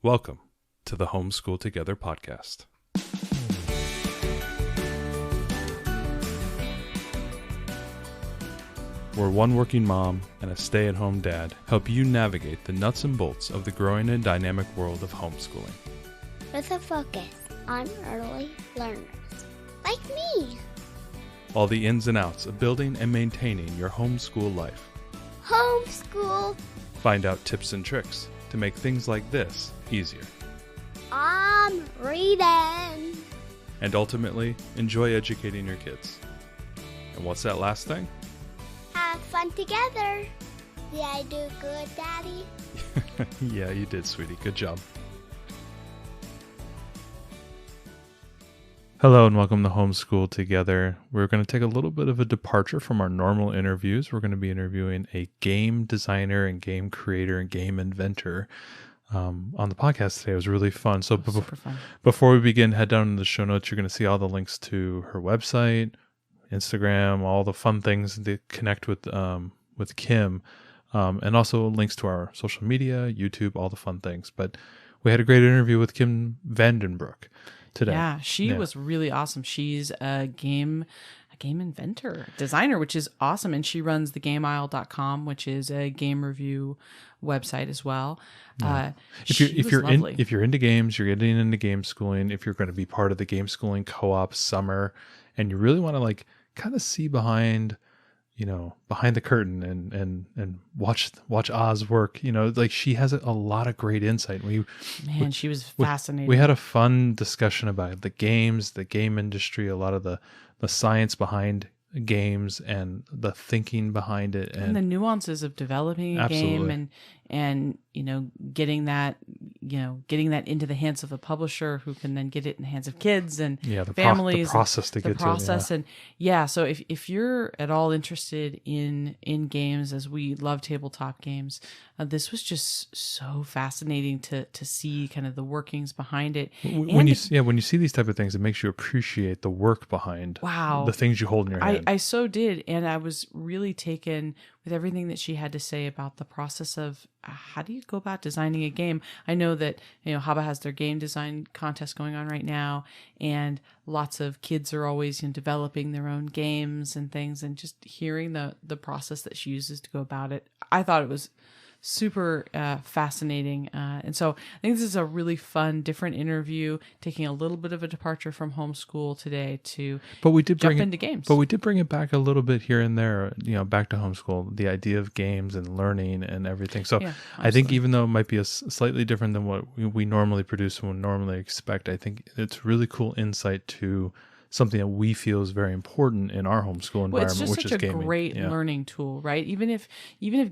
Welcome to the Homeschool Together podcast. Where one working mom and a stay-at-home dad help you navigate the nuts and bolts of the growing and dynamic world of homeschooling. With a focus on early learners, like me. All the ins and outs of building and maintaining your homeschool life. Homeschool. Find out tips and tricks to make things like this easier. I'm reading. And ultimately, enjoy educating your kids. And what's that last thing? Have fun together. Did I do good, Daddy? Yeah, you did, sweetie. Good job. Hello and welcome to Homeschool Together. We're going to take a little bit of a departure from our normal interviews. We're going to be interviewing a game designer and game creator and game inventor on the podcast today. It was really fun. So before we begin, head down in the show notes. You're going to see all the links to her website, Instagram, all the fun things to connect with Kim, and also links to our social media, YouTube, all the fun things. But we had a great interview with Kim Vandenbroucke today. Yeah, she was really awesome. She's a game inventor, designer, which is awesome. And she runs thegameaisle.com, which is a game review website as well. Yeah. If you're into games, you're getting into game schooling, if you're going to be part of the game schooling co-op summer, and you really want to kind of see behind the curtain and watch Oz work, she has a lot of great insight. She was fascinating. We had a fun discussion about the games, the game industry, a lot of the science behind games and the thinking behind it, and the nuances of developing a game and getting that into the hands of a publisher who can then get it in the hands of kids and families. The process to get to it. And so if you're at all interested in games, as we love tabletop games, this was just so fascinating to see kind of the workings behind it. When you see these type of things, it makes you appreciate the work behind the things you hold in your hand. I so did, and I was really taken with everything that she had to say about the process of how do you go about designing a game. I know that Haba has their game design contest going on right now, and lots of kids are always developing their own games and things, and just hearing the process that she uses to go about it, I thought it was super fascinating. And so I think this is a really fun, different interview, taking a little bit of a departure from homeschool today to jump into games. But we did bring it back a little bit here and there, back to homeschool, the idea of games and learning and everything. So I think even though it might be slightly different than what we normally produce and would normally expect, I think it's really cool insight to something that we feel is very important in our homeschool environment, it's just which such is a gaming. Great learning tool, right? Even if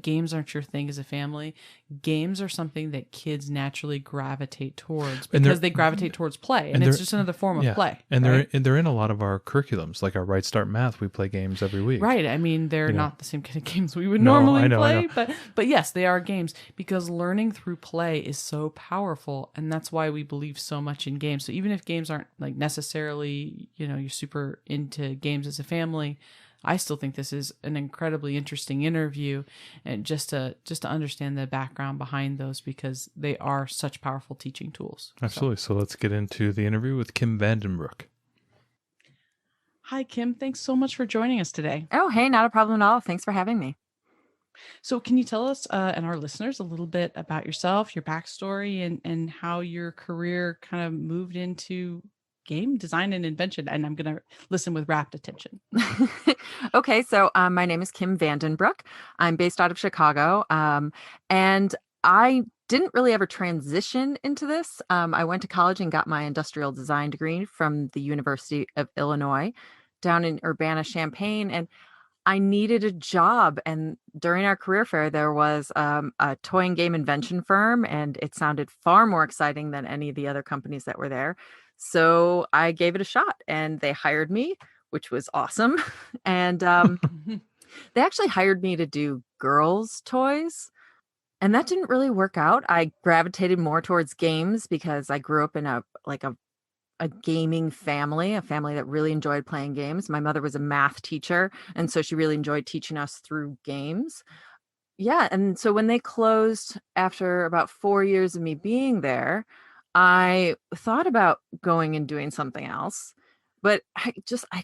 games aren't your thing as a family, games are something that kids naturally gravitate towards because they gravitate towards play, and it's just another form of play. And they're in a lot of our curriculums, like our Right Start Math. We play games every week, right? I mean, they're not the same kind of games we would normally play, but yes, they are games because learning through play is so powerful, and that's why we believe so much in games. So even if games aren't necessarily, you're super into games as a family, I still think this is an incredibly interesting interview, and just to understand the background behind those, because they are such powerful teaching tools. Absolutely. So let's get into the interview with Kim Vandenbroucke. Hi, Kim. Thanks so much for joining us today. Oh, hey, not a problem at all. Thanks for having me. So can you tell us and our listeners a little bit about yourself, your backstory, and how your career kind of moved into game design and invention? And I'm going to listen with rapt attention. Okay, so my name is Kim Vandenbroucke. I'm based out of Chicago, and I didn't really ever transition into this. I went to college and got my industrial design degree from the University of Illinois down in Urbana-Champaign, and I needed a job. And during our career fair, there was a toy and game invention firm, and it sounded far more exciting than any of the other companies that were there. So I gave it a shot, and they hired me, which was awesome. And they actually hired me to do girls' toys, and that didn't really work out. I gravitated more towards games because I grew up in a gaming family, a family that really enjoyed playing games. My mother was a math teacher, and so she really enjoyed teaching us through games. Yeah. And so when they closed after about 4 years of me being there, I thought about going and doing something else, but I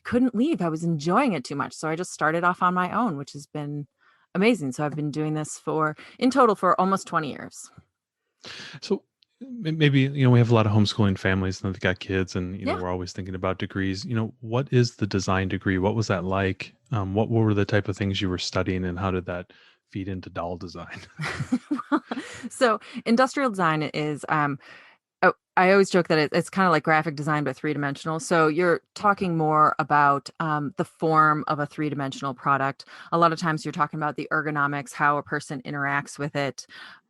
couldn't leave. I was enjoying it too much. So I just started off on my own, which has been amazing. So I've been doing this in total for almost 20 years. So maybe, we have a lot of homeschooling families and they've got kids and, Yeah. we're always thinking about degrees. What is the design degree? What was that like? What were the type of things you were studying and how did that feed into doll design? So industrial design is, oh, I always joke that it's kind of like graphic design, but three-dimensional. So you're talking more about the form of a three-dimensional product. A lot of times you're talking about the ergonomics, how a person interacts with it.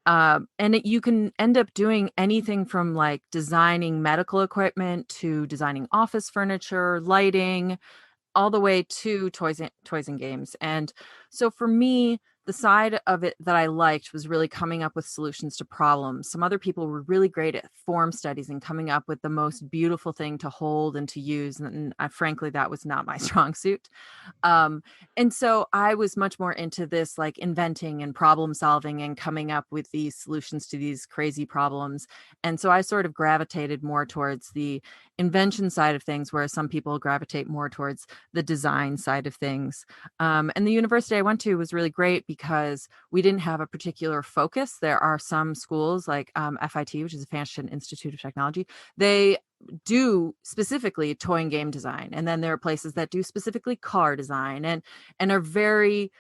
You can end up doing anything from like designing medical equipment to designing office furniture, lighting, all the way to toys and games. And so for me, the side of it that I liked was really coming up with solutions to problems. Some other people were really great at form studies and coming up with the most beautiful thing to hold and to use. And frankly, that was not my strong suit. Um, and so I was much more into this, like inventing and problem solving and coming up with these solutions to these crazy problems. And so I sort of gravitated more towards the invention side of things, whereas some people gravitate more towards the design side of things. And the university I went to was really great because we didn't have a particular focus. There are some schools like FIT, which is the Fashion Institute of Technology. They do specifically toy and game design, and then there are places that do specifically car design and are very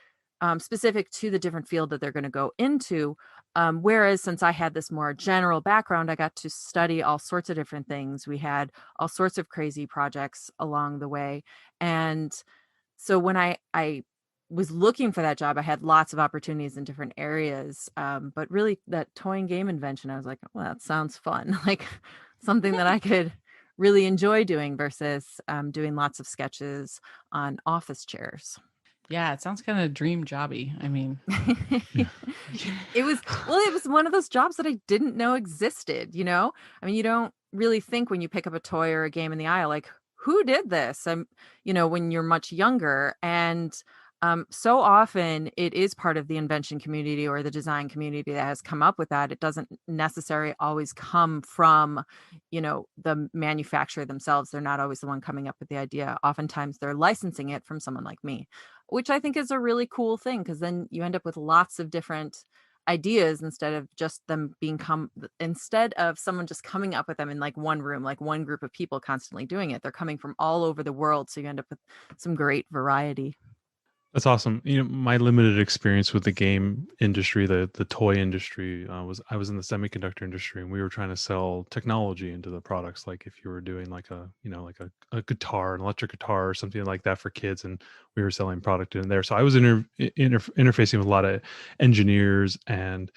specific to the different field that they're going to go into. Whereas since I had this more general background, I got to study all sorts of different things. We had all sorts of crazy projects along the way. And so when I was looking for that job, I had lots of opportunities in different areas. But really that toy and game invention, I was like, well, that sounds fun. Like something that I could really enjoy doing versus doing lots of sketches on office chairs. Yeah, it sounds kind of dream jobby. I mean, Yeah. It was, well, it was one of those jobs that I didn't know existed, you know? I mean, you don't really think when you pick up a toy or a game in the aisle, like, who did this? When you're much younger. And so often it is part of the invention community or the design community that has come up with that. It doesn't necessarily always come from, the manufacturer themselves. They're not always the one coming up with the idea. Oftentimes they're licensing it from someone like me, which I think is a really cool thing because then you end up with lots of different ideas instead of someone just coming up with them in like one room, like one group of people constantly doing it. They're coming from all over the world. So you end up with some great variety. That's awesome. My limited experience with the game industry, the toy industry, I was in the semiconductor industry, and we were trying to sell technology into the products. Like if you were doing like a guitar, an electric guitar, or something like that for kids, and we were selling product in there. So I was interfacing with a lot of engineers and,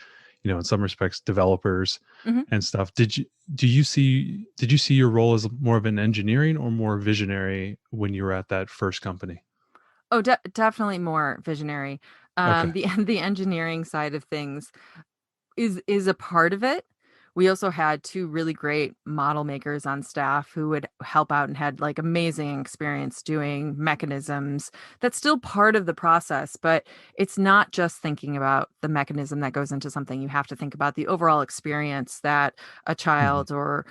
in some respects, developers Mhm. and stuff. Did you see your role as more of an engineering or more visionary when you were at that first company? Oh, definitely more visionary. Okay. The engineering side of things is a part of it. We also had two really great model makers on staff who would help out and had like amazing experience doing mechanisms. That's still part of the process, but it's not just thinking about the mechanism that goes into something. You have to think about the overall experience that a Mhm. child or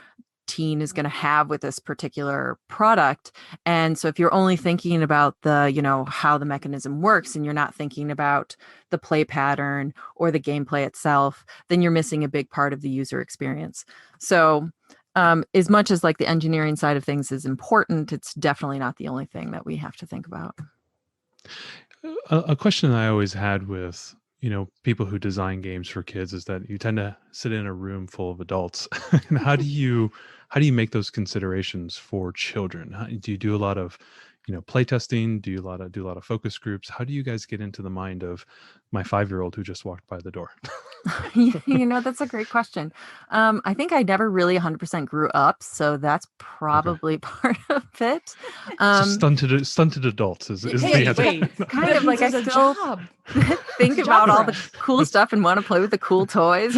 teen is going to have with this particular product. And so if you're only thinking about how the mechanism works and you're not thinking about the play pattern or the gameplay itself, then you're missing a big part of the user experience. So as much as like the engineering side of things is important, it's definitely not the only thing that we have to think about. A question I always had with, people who design games for kids is that you tend to sit in a room full of adults. And how do you make those considerations for children? Do you do a lot of, play testing? Do a lot of focus groups? How do you guys get into the mind of my 5-year-old who just walked by the door? That's a great question. I think I never really 100% grew up, so that's Okay. probably part of it. So Um, stunted adults is the hey, answer. wait, kind that of means like I it's a still job. think It's a job about for all the us. cool stuff and want to play with the cool toys.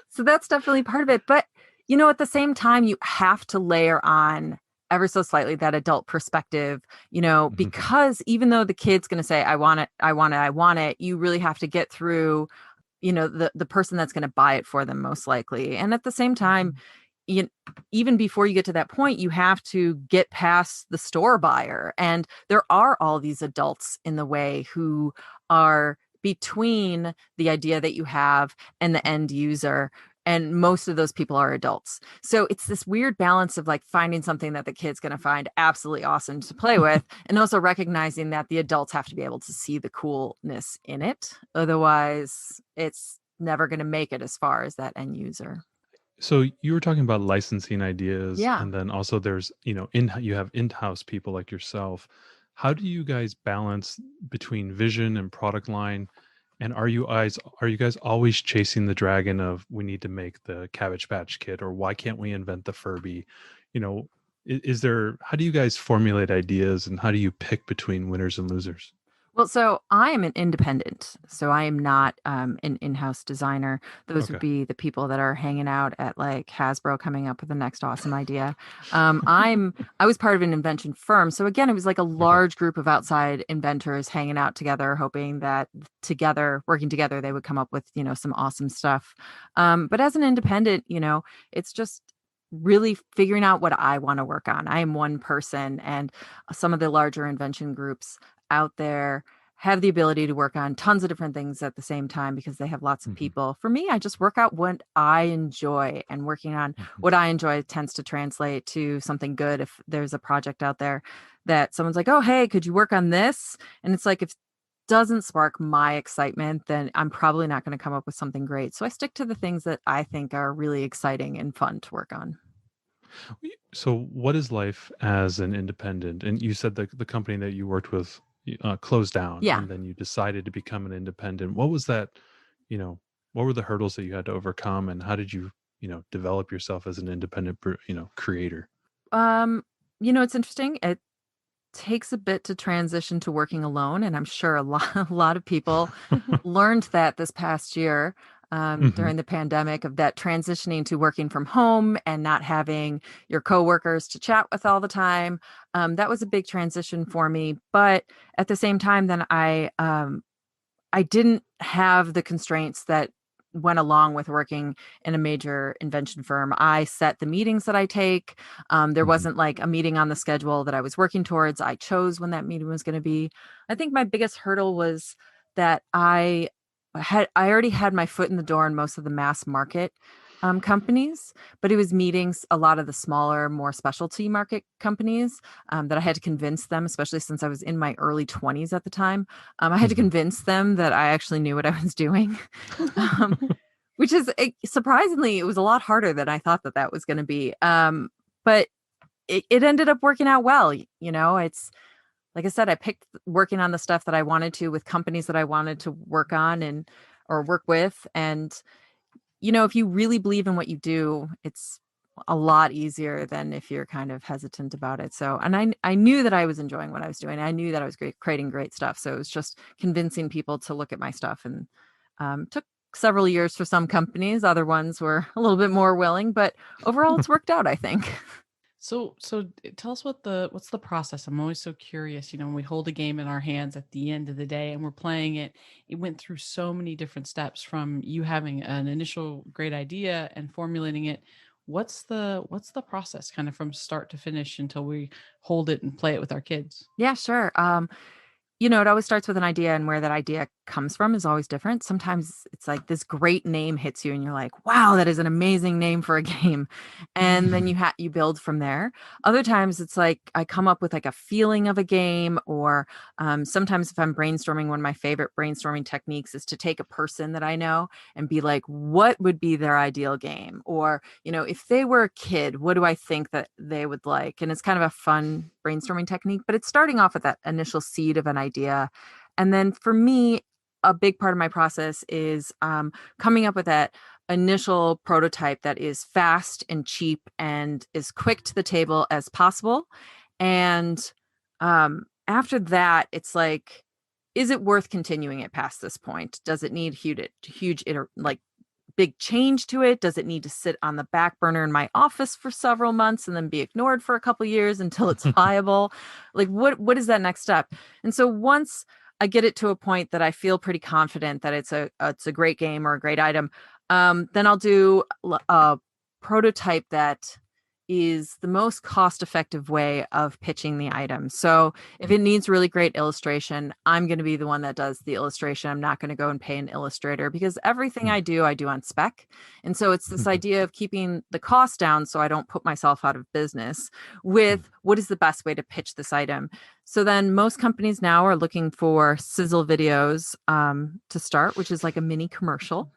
So that's definitely part of it. But, at the same time, you have to layer on ever so slightly that adult perspective, Mhm. because even though the kid's going to say, I want it, I want it, I want it, you really have to get through, the person that's going to buy it for them most likely. And at the same time, you, even before you get to that point, you have to get past the store buyer. And there are all these adults in the way who are between the idea that you have and the end user. And most of those people are adults. So it's this weird balance of like finding something that the kid's going to find absolutely awesome to play with, and also recognizing that the adults have to be able to see the coolness in it. Otherwise, it's never going to make it as far as that end user. So you were talking about licensing ideas, Yeah. and then also there's, you have in-house people like yourself. How do you guys balance between vision and product line? And are you guys always chasing the dragon of we need to make the Cabbage Patch Kid, or why can't we invent the Furby? You know, is there, how do you guys formulate ideas, and how do you pick between winners and losers? Well, so I am an independent. So I am not an in-house designer. Those would Okay. be the people that are hanging out at like Hasbro coming up with the next awesome idea. I was part of an invention firm. So again, it was like a Okay. large group of outside inventors hanging out together, hoping that together, working together, they would come up with, some awesome stuff. But as an independent, it's just really figuring out what I want to work on. I am one person, and some of the larger invention groups out there have the ability to work on tons of different things at the same time because they have lots of Hmm. people. For me, I just work out what I enjoy, and working on Hmm. what I enjoy tends to translate to something good. If there's a project out there that someone's like, oh, hey, could you work on this? And it's like, if it doesn't spark my excitement, then I'm probably not going to come up with something great. So I stick to the things that I think are really exciting and fun to work on. So what is life as an independent? And you said the company that you worked with closed down, Yeah. and then you decided to become an independent. What was that, you know, what were the hurdles that you had to overcome, and how did you, develop yourself as an independent, creator? Um, it's interesting. It takes a bit to transition to working alone, and I'm sure a lot a lot of people learned that this past year, Hmm. during the pandemic, of that transitioning to working from home and not having your coworkers to chat with all the time. That was a big transition for me, but at the same time, then I didn't have the constraints that went along with working in a major invention firm. I set the meetings that I take. There Hmm. wasn't like a meeting on the schedule that I was working towards. I chose when that meeting was going to be. I think my biggest hurdle was that I already had my foot in the door in most of the mass market companies, but it was meetings a lot of the smaller, more specialty market companies that I had to convince them, especially since I was in my early 20s at the time. I had to Hmm. convince them that I actually knew what I was doing, um, which is surprisingly, it was a lot harder than I thought that was going to be. But it ended up working out well. It's like I said, I picked working on the stuff that I wanted to with companies that I wanted to work on and or work with. And, if you really believe in what you do, it's a lot easier than if you're kind of hesitant about it. So, and I knew that I was enjoying what I was doing. I knew that I was creating great stuff. So it was just convincing people to look at my stuff, and took several years for some companies. Other ones were a little bit more willing, but overall it's worked out, I think. So tell us what's the process? I'm always so curious. When we hold a game in our hands at the end of the day and we're playing it, it went through so many different steps from you having an initial great idea and formulating it. What's the process kind of from start to finish until we hold it and play it with our kids? Yeah, sure. It always starts with an idea, and where that idea comes from is always different. Sometimes it's like this great name hits you and you're like, wow, that is an amazing name for a game. And then Hmm. you build from there. Other times it's like I come up with like a feeling of a game, or sometimes if I'm brainstorming, one of my favorite brainstorming techniques is to take a person that I know and be like, what would be their ideal game? Or, if they were a kid, what do I think that they would like? And it's kind of a fun brainstorming technique, but it's starting off with that initial seed of an idea. And then for me, a big part of my process is coming up with that initial prototype that is fast and cheap and as quick to the table as possible. And after that, it's like, is it worth continuing it past this point? Does it need huge like big change to it? Does it need to sit on the back burner in my office for several months and then be ignored for a couple years until it's viable? Like what is that next step? And so once I get it to a point that I feel pretty confident that it's a great game or a great item, then I'll do a prototype that is the most cost-effective way of pitching the item. So if it needs really great illustration, I'm going to be the one that does the illustration. I'm not going to go and pay an illustrator, because everything I do on spec. And so it's this idea of keeping the cost down so I don't put myself out of business with what is the best way to pitch this item. So then most companies now are looking for sizzle videos to start, which is like a mini commercial.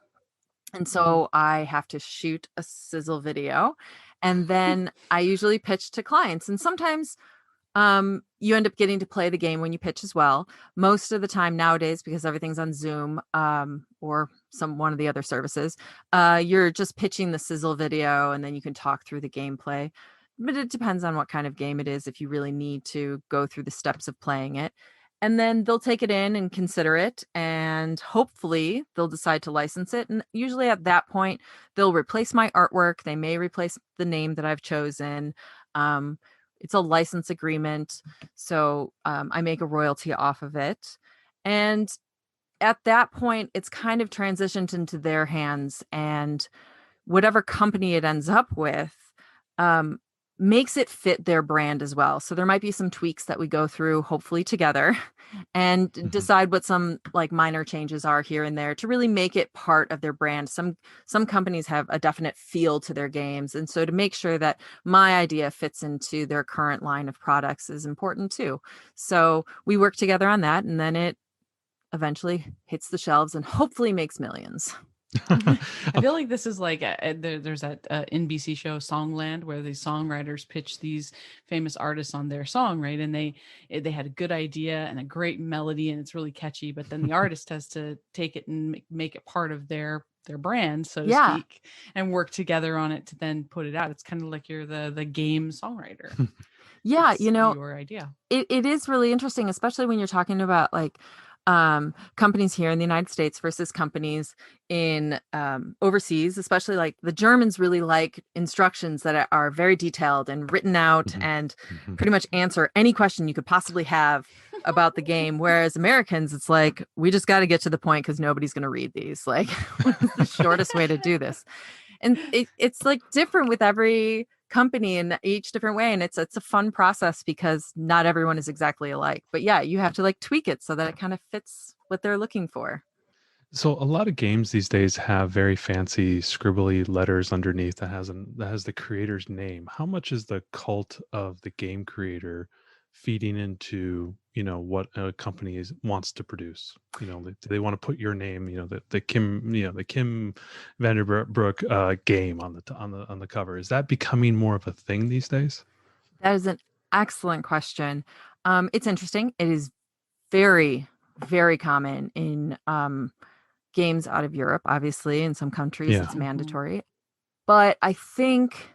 And so I have to shoot a sizzle video, and then I usually pitch to clients. And sometimes you end up getting to play the game when you pitch as well. Most of the time nowadays, because everything's on Zoom or one of the other services, you're just pitching the sizzle video, and then you can talk through the gameplay. But it depends on what kind of game it is, if you really need to go through the steps of playing it. And then they'll take it in and consider it, and hopefully they'll decide to license it. And usually at that point, they'll replace my artwork. They may replace the name that I've chosen. It's a license agreement, so I make a royalty off of it. And at that point, it's kind of transitioned into their hands, and whatever company it ends up with makes it fit their brand as well. So there might be some tweaks that we go through, hopefully together, and decide what some like minor changes are here and there to really make it part of their brand. Some companies have a definite feel to their games, and so to make sure that my idea fits into their current line of products is important too. So we work together on that, and then it eventually hits the shelves and hopefully makes millions. I feel like this is like there's that NBC show Songland, where the songwriters pitch these famous artists on their song, right? And they had a good idea and a great melody, and it's really catchy, but then the artist has to take it and make it part of their brand, so to speak, and work together on it to then put it out. It's kind of like you're the game songwriter. Yeah, it's your idea. It is really interesting, especially when you're talking about like companies here in the United States versus companies in overseas, especially like the Germans really like instructions that are very detailed and written out and pretty much answer any question you could possibly have about the game. Whereas Americans, it's like, we just got to get to the point because nobody's going to read these. Like, what is the shortest way to do this? And it's like different with every company in each different way, and it's a fun process because not everyone is exactly alike. But yeah, you have to like tweak it so that it kind of fits what they're looking for. So a lot of games these days have very fancy scribbly letters underneath that has the creator's name. How much is the cult of the game creator feeding into what a company wants to produce? Do they want to put your name, the Kim Vandenbroucke game on the cover? Is that becoming more of a thing these days? That is an excellent question. It's interesting. It is very, very common in games out of Europe. Obviously, in some countries it's mandatory, but I think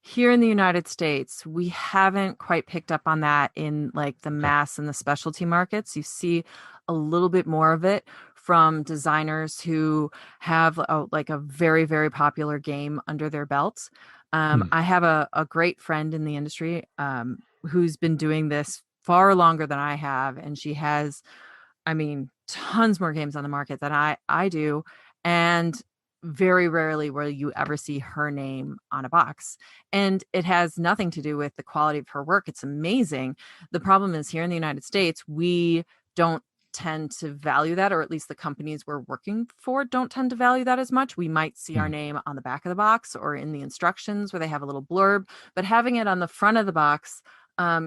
here in the United States, we haven't quite picked up on that in like the mass and the specialty markets. You see a little bit more of it from designers who have a very, very popular game under their belts. I have a great friend in the industry who's been doing this far longer than I have. And she has, tons more games on the market than I do. And very rarely will you ever see her name on a box. And it has nothing to do with the quality of her work. It's amazing. The problem is here in the United States, we don't tend to value that, or at least the companies we're working for don't tend to value that as much. We might see our name on the back of the box or in the instructions where they have a little blurb, but having it on the front of the box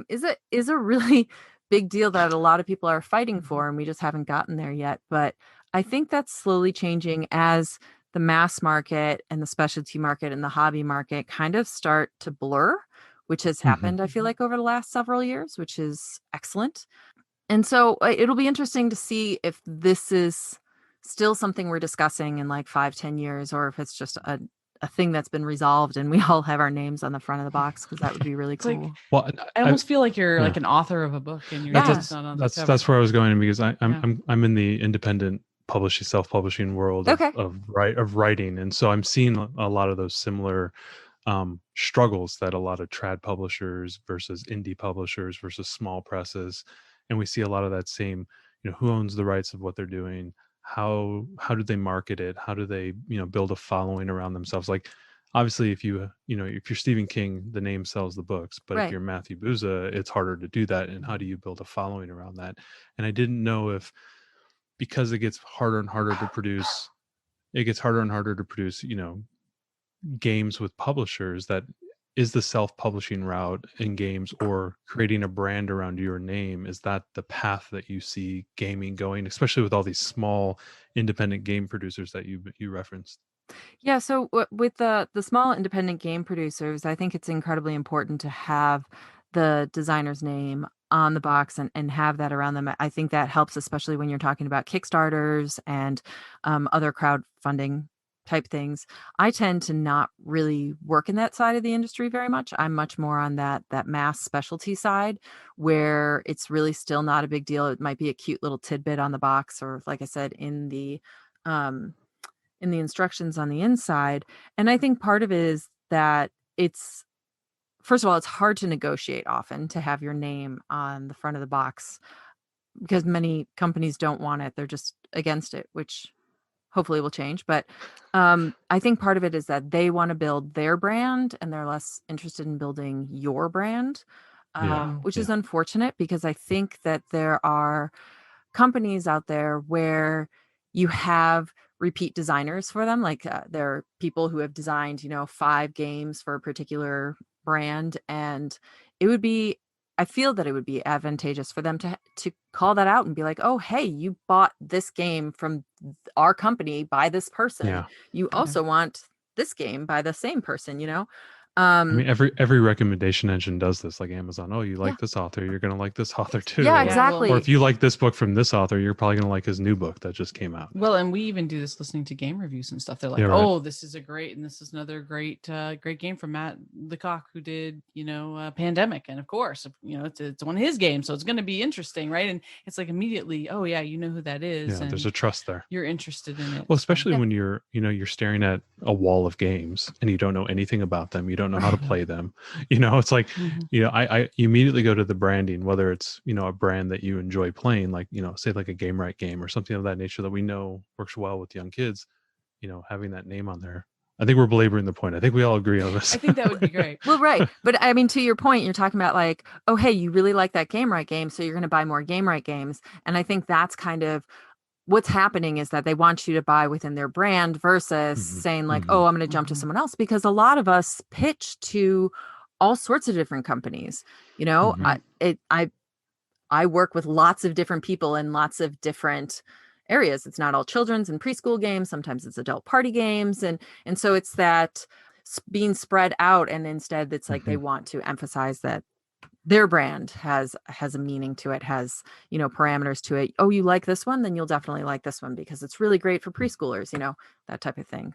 is a really big deal that a lot of people are fighting for, and we just haven't gotten there yet. But I think that's slowly changing as the mass market and the specialty market and the hobby market kind of start to blur, which has happened, I feel like, over the last several years, which is excellent. And so it'll be interesting to see if this is still something we're discussing in like 5-10 years, or if it's just a thing that's been resolved and we all have our names on the front of the box, because that would be really cool. Like, well, I almost feel like you're like an author of a book, and you're that's where I was going, because I'm in the independent self-publishing world Okay. of writing, and so I'm seeing a lot of those similar struggles that a lot of trad publishers versus indie publishers versus small presses, and we see a lot of that same, who owns the rights of what they're doing, how do they market it, how do they build a following around themselves. Like, obviously, if if you're Stephen King, the name sells the books, but if Right. you're Matthew Booza, it's harder to do that. And how do you build a following around that? And I didn't know if, because it gets harder and harder to produce, games with publishers, that is the self-publishing route in games, or creating a brand around your name, is that the path that you see gaming going, especially with all these small independent game producers that you referenced? Yeah, so with the small independent game producers, I think it's incredibly important to have the designer's name on the box and have that around them. I think that helps, especially when you're talking about Kickstarters and other crowdfunding type things. I tend to not really work in that side of the industry very much. I'm much more on that mass specialty side, where it's really still not a big deal. It might be a cute little tidbit on the box, or like I said, um, in the instructions on the inside. And I think part of it is that it's, first of all, it's hard to negotiate often to have your name on the front of the box, because many companies don't want it. They're just against it, which hopefully will change. But I think part of it is that they want to build their brand and they're less interested in building your brand, Yeah. which is Yeah. unfortunate, because I think that there are companies out there where you have repeat designers for them. Like there are people who have designed, 5 games for a particular brand, and it would be, I feel that it would be advantageous for them to call that out and be like, "Oh, hey, you bought this game from our company by this person. Yeah. You also want this game by the same person." I mean, every recommendation engine does this, like Amazon. Oh, you Yeah. like this author, you're going to like this author too. Yeah, Or, exactly. or if you like this book from this author, you're probably going to like his new book that just came out. Well, and we even do this listening to game reviews and stuff. They're like, Yeah, right. "Oh, this is this is another great game from Matt Lecoq, who did Pandemic, and of course, it's one of his games, so it's going to be interesting, right?" And it's like immediately, "Oh yeah, you know who that is." Yeah, and there's a trust there. you're interested in it. Well, especially Yeah. when you're staring at a wall of games and you don't know anything about them, you don't know how to play them. It's like, I you immediately go to the branding, whether it's a brand that you enjoy playing, like say like a Game Right game or something of that nature that we know works well with young kids. Having that name on there. I think we're belaboring the point. I think we all agree on this. I think that would be great. Well, right. But I mean, to your point, you're talking about like, oh, hey, you really like that Game Right game, so you're going to buy more Game Right games. And I think that's kind of what's happening, is that they want you to buy within their brand versus saying like, oh, I'm going to jump to someone else, because a lot of us pitch to all sorts of different companies. I work with lots of different people in lots of different areas. It's not all children's and preschool games. Sometimes it's adult party games. And so it's that being spread out. And instead it's like they want to emphasize that their brand has a meaning to it, has, parameters to it. Oh, you like this one? Then you'll definitely like this one because it's really great for preschoolers, that type of thing.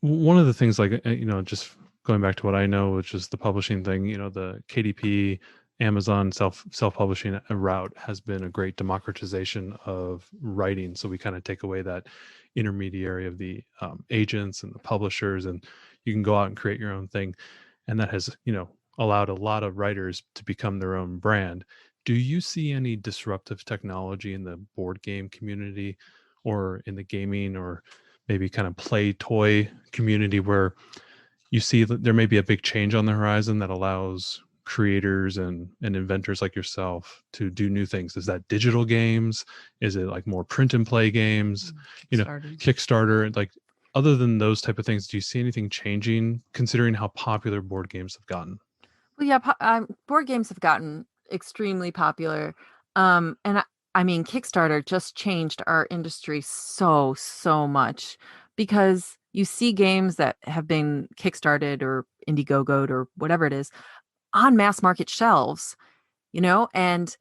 One of the things, like, just going back to what I know, which is the publishing thing, the KDP, Amazon self-publishing route has been a great democratization of writing. So we kind of take away that intermediary of the agents and the publishers, and you can go out and create your own thing. And that has, allowed a lot of writers to become their own brand. Do you see any disruptive technology in the board game community, or in the gaming, or maybe kind of play toy community, where you see that there may be a big change on the horizon that allows creators and inventors like yourself to do new things? Is that digital games? Is it like more print and play games? Kickstarter, like, other than those type of things, do you see anything changing, considering how popular board games have gotten? Well, yeah, board games have gotten extremely popular. And I mean, Kickstarter just changed our industry so much, because you see games that have been kickstarted or Indiegogo'd or whatever it is on mass market shelves, and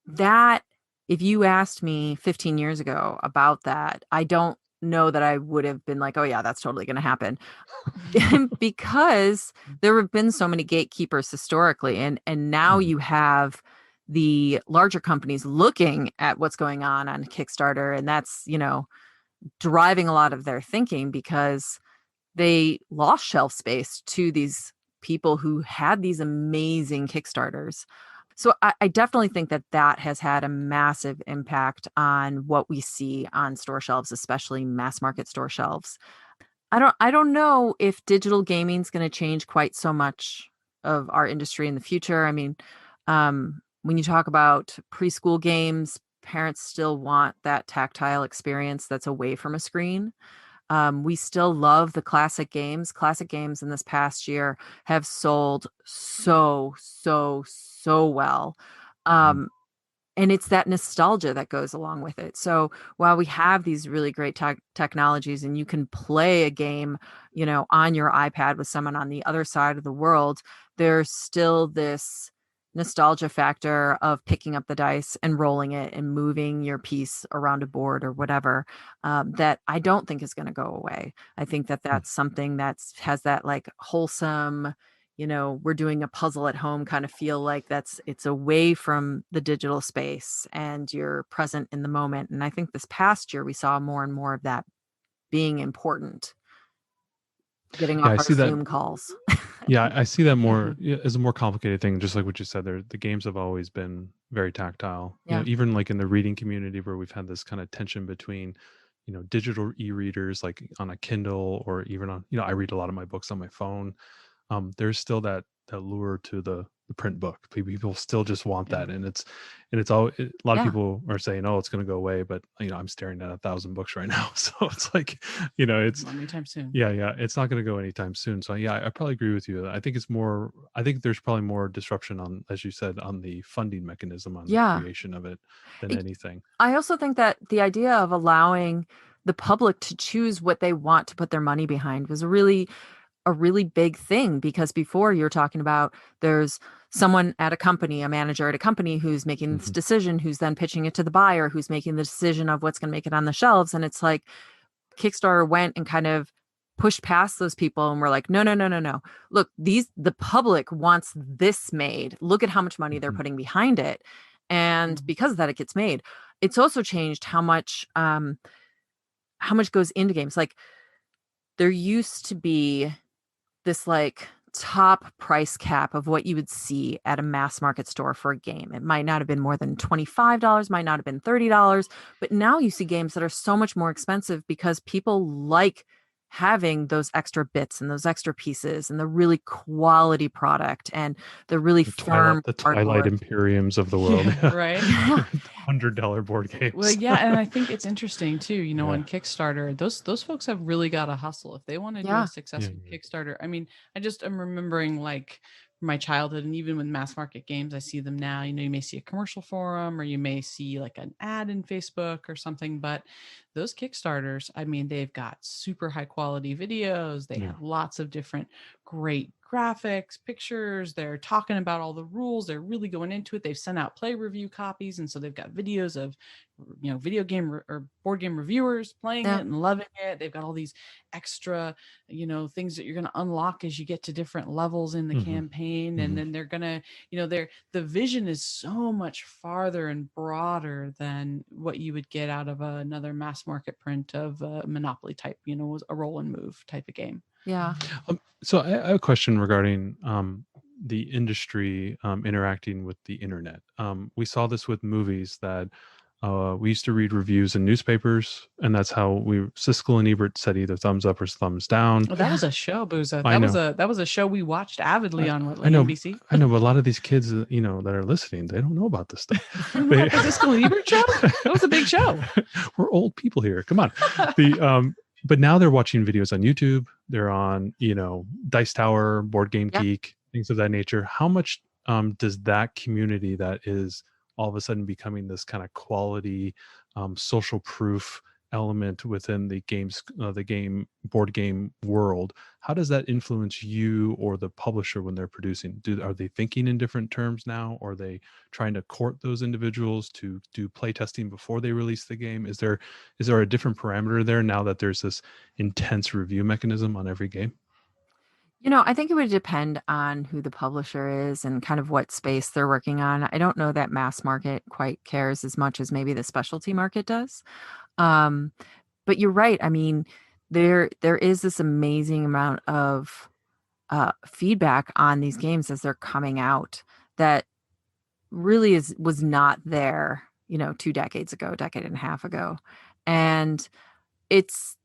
that, if you asked me 15 years ago about that, I don't know that I would have been like, oh yeah, that's totally going to happen. Because there have been so many gatekeepers historically, and now you have the larger companies looking at what's going on Kickstarter, and that's, driving a lot of their thinking, because they lost shelf space to these people who had these amazing Kickstarters. So I definitely think that has had a massive impact on what we see on store shelves, especially mass market store shelves. I don't know if digital gaming is going to change quite so much of our industry in the future. I mean, when you talk about preschool games, parents still want that tactile experience that's away from a screen. We still love the classic games. Classic games in this past year have sold so well. Um, and it's that nostalgia that goes along with it. So while we have these really great technologies, and you can play a game, on your iPad with someone on the other side of the world, there's still this nostalgia factor of picking up the dice and rolling it and moving your piece around a board or whatever, that I don't think is going to go away. I think that that's something that has that like wholesome, we're doing a puzzle at home kind of feel, like it's away from the digital space and you're present in the moment. And I think this past year we saw more and more of that being important, getting Yeah, off I our see that. Zoom calls. Yeah, I see that more as a more complicated thing, just like what you said there. The games have always been very tactile. Yeah. Even like in the reading community where we've had this kind of tension between, digital e-readers like on a Kindle, or even on, I read a lot of my books on my phone. There's still that lure to the print book. People still just want that, and it's all a lot of Yeah. people are saying, oh, it's going to go away, but I'm staring at 1,000 books right now, so it's like, it's Not anytime soon. yeah, it's not going to go anytime soon. So yeah, I probably agree with you. I think there's probably more disruption on, as you said, on the funding mechanism, on the Yeah. creation of it, than anything. I also think that the idea of allowing the public to choose what they want to put their money behind was a really big thing, because before you're talking about, there's someone at a company, a manager at a company, who's making this decision, who's then pitching it to the buyer, who's making the decision of what's going to make it on the shelves. And it's like Kickstarter went and kind of pushed past those people, and we're like, no. Look, the public wants this made. Look at how much money they're putting behind it. And because of that, it gets made. It's also changed how much goes into games. Like, there used to be this like top price cap of what you would see at a mass market store for a game. It might not have been more than $25, might not have been $30, but now you see games that are so much more expensive because people like having those extra bits and those extra pieces and the really quality product and the really firm The Twilight cardboard. Imperiums of the world. Yeah, right. $100 board games. Well, yeah, and I think it's interesting too. On Kickstarter, those folks have really got to hustle if they want to do a successful Kickstarter. I mean, I'm remembering like my childhood, and even with mass market games, I see them now. You may see a commercial for them, or you may see like an ad in Facebook or something. But those Kickstarters, I mean, they've got super high quality videos. They have lots of different great graphics, pictures. They're talking about all the rules. They're really going into it. They've sent out play review copies, and so they've got videos of video game or board game reviewers playing it and loving it. They've got all these extra things that you're going to unlock as you get to different levels in the campaign, and then they're going to the vision is so much farther and broader than what you would get out of another mass market print of a Monopoly type, a roll and move type of game. Yeah. So I have a question regarding the industry interacting with the internet. We saw this with movies that we used to read reviews in newspapers, and that's how Siskel and Ebert said either thumbs up or thumbs down. Well, that was a show, Booza. That was a show we watched avidly on NBC. I know, but a lot of these kids, that are listening, they don't know about this stuff. Siskel and Ebert show? That was a big show. We're old people here. Come on. But now they're watching videos on YouTube. They're on, Dice Tower, Board Game Geek, things of that nature. How much does that community that is all of a sudden becoming this kind of quality social proof element within the board game world, how does that influence you or the publisher when they're producing? Are they thinking in different terms now? Or are they trying to court those individuals to do play testing before they release the game? Is there a different parameter there now that there's this intense review mechanism on every game? I think it would depend on who the publisher is and kind of what space they're working on. I don't know that mass market quite cares as much as maybe the specialty market does. Um, but you're right. I mean, there is this amazing amount of feedback on these games as they're coming out that really was not there, 2 decades ago, decade and a half ago. And it's